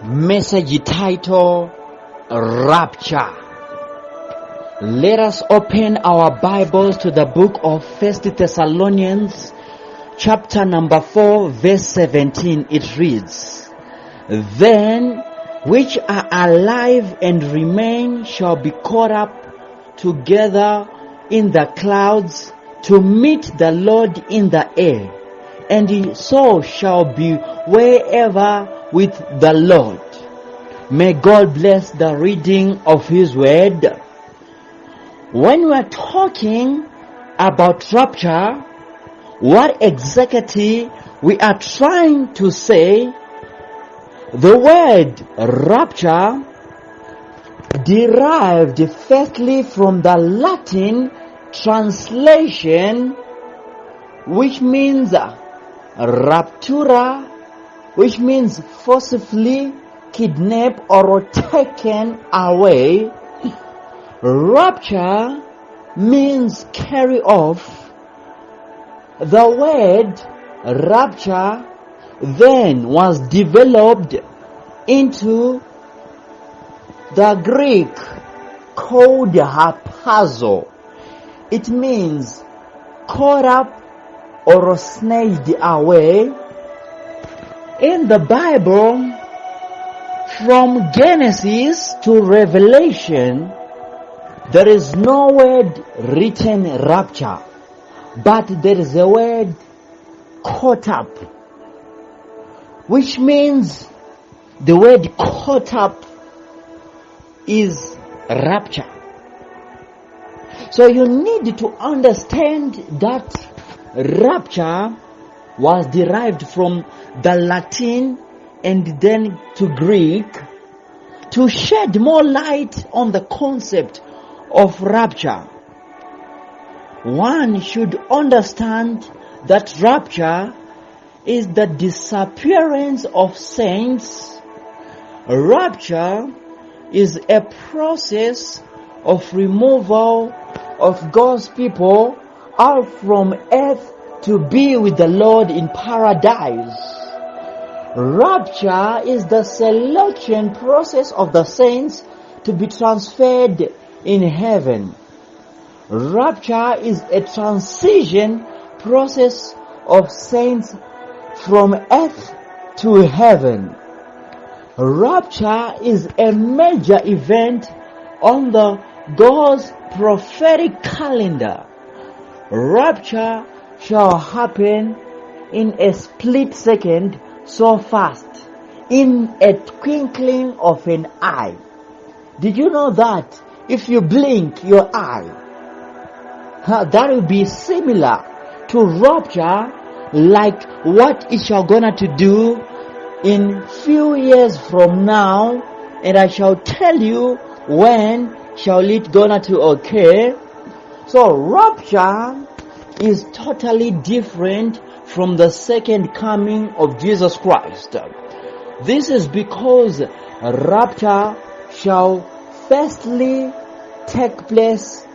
Message title: Rapture. Let us open our Bibles to the book of 1 Thessalonians chapter number 4 verse 17. It reads, "Then which are alive and remain shall be caught up together in the clouds to meet the Lord in the air, and so shall be wherever with the Lord." May God bless the reading of His word. When we are talking about rapture, what exactly we are trying to say? The word rapture derived firstly from the Latin translation, which means raptura, which means forcibly kidnapped or taken away. Rapture means carry off. The word rapture then was developed into the Greek called harpazo. It means caught up or snatched away. In the Bible, from Genesis to Revelation, there is no word written rapture, but there is a word caught up, which means the word caught up is rapture. So you need to understand that rapture was derived from the Latin and then to Greek to shed more light on the concept of rapture. One should understand that rapture is the disappearance of saints. Rapture is a process of removal of God's people out from earth to be with the Lord in paradise. Rapture is the selection process of the saints to be transferred in heaven. Rapture is a transition process of saints from earth to heaven. Rapture is a major event on the God's prophetic calendar. Rapture shall happen in a split second, so fast, in a twinkling of an eye. Did you know that if you blink your eye, that will be similar to rapture, like what it shall gonna to do in few years from now, and I shall tell you when shall it gonna to occur. So rapture is totally different from the second coming of Jesus Christ. This is because rapture shall firstly take place,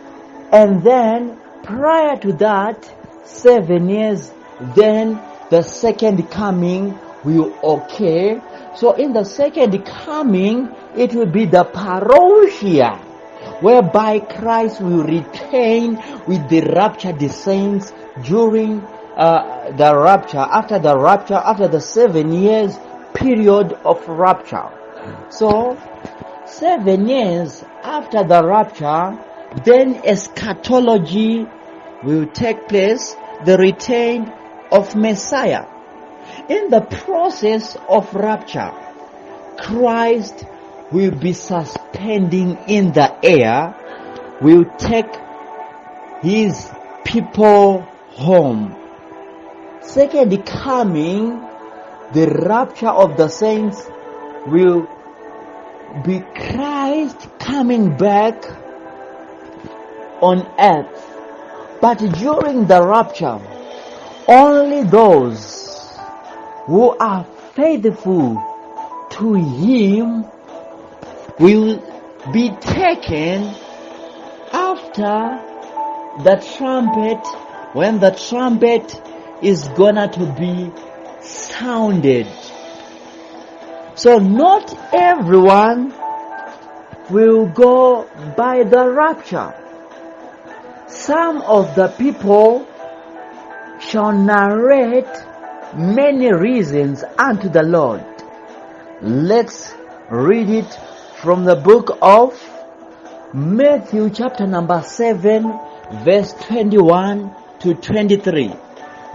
and then prior to that 7 years, then the second coming will occur. So in the second coming, it will be the parousia, whereby Christ will return with the raptured saints during the rapture, after the 7 years period of rapture. So 7 years after the rapture, then eschatology will take place, the return of Messiah. In the process of rapture, Christ will be suspending in the air, will take His people home. Second coming, the rapture of the saints will be Christ coming back on earth. But during the rapture, only those who are faithful to Him will be taken after the trumpet, when the trumpet is gonna to be sounded. So not everyone will go by the rapture. Some of the people shall narrate many reasons unto the Lord. Let's read it from the book of Matthew chapter number 7 verse 21 to 23.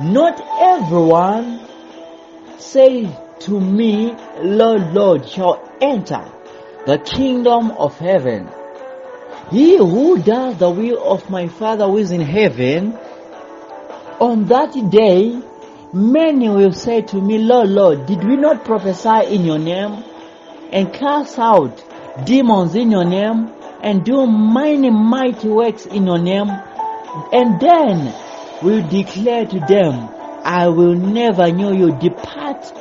Not everyone say to me, Lord, Lord, shall enter the kingdom of heaven. He who does the will of my Father who is in heaven. On that day, many will say to me, Lord, Lord, did we not prophesy in your name, and cast out demons in your name, and do many mighty works in your name? And then will declare to them, I will never know you. Depart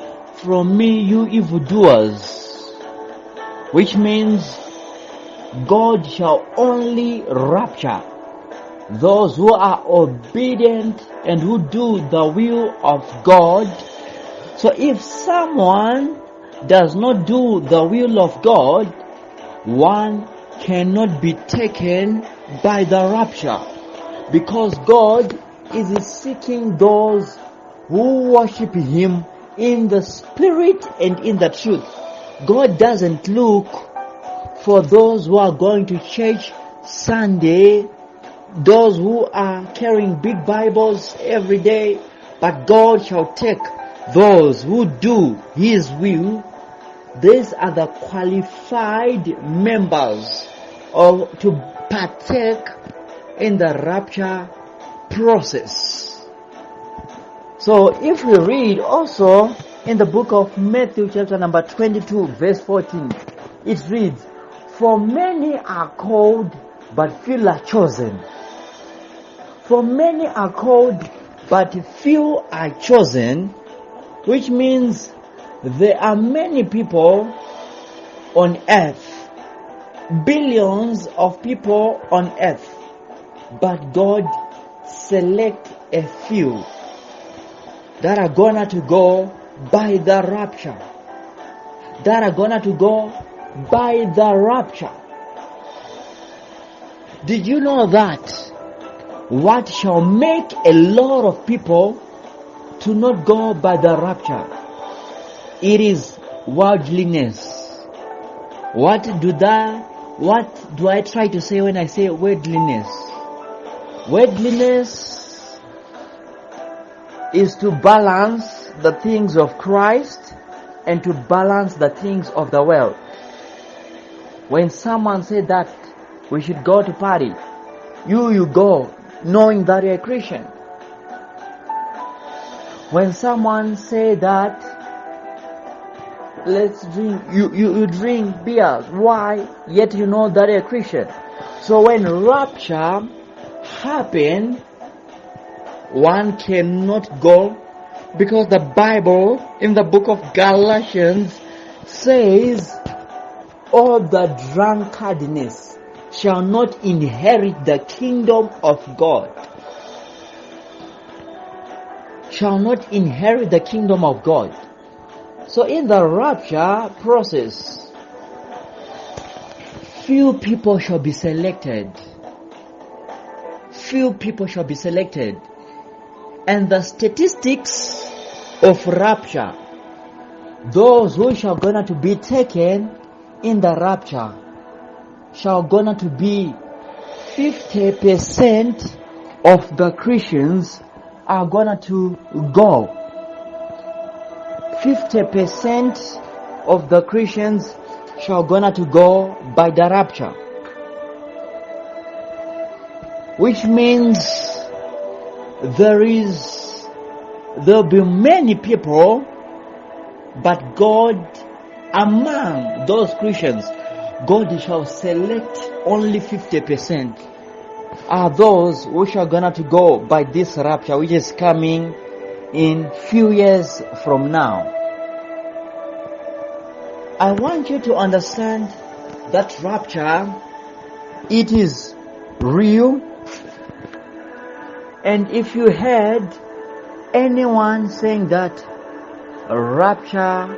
from me, you evildoers. Which means God shall only rapture those who are obedient and who do the will of God. So if someone does not do the will of God, one cannot be taken by the rapture, because God is seeking those who worship Him in the spirit and in the truth. God doesn't look for those who are going to church Sunday, those who are carrying big Bibles every day, but God shall take those who do His will. These are the qualified members to partake in the rapture process. So if we read also in the book of Matthew chapter number 22 verse 14, it reads, for many are called, but few are chosen. For many are called, but few are chosen, which means there are many people on earth, billions of people on earth, but God select a few that are gonna to go by the rapture. That are gonna to go by the rapture. Did you know that what shall make a lot of people to not go by the rapture? It is worldliness. What do I try to say when I say worldliness? Worldliness is to balance the things of Christ and to balance the things of the world. When someone said that we should go to party, you go knowing that you're a Christian. When someone say that let's drink, you drink beer. Why? Yet you know that you're a Christian. So when rapture happen, one cannot go, because the Bible in the book of Galatians says, all the drunkardness shall not inherit the kingdom of God. Shall not inherit the kingdom of God. So in the rapture process, few people shall be selected. Few people shall be selected. And the statistics of rapture, those who shall gonna to be taken in the rapture, shall gonna to be 50% of the Christians are gonna to go. 50% of the Christians shall gonna to go by the rapture. Which means there'll be many people, but God, among those Christians, God shall select only 50% are those which are gonna to go by this rapture, which is coming in few years from now. I want you to understand that rapture, it is real. And if you heard anyone saying that rapture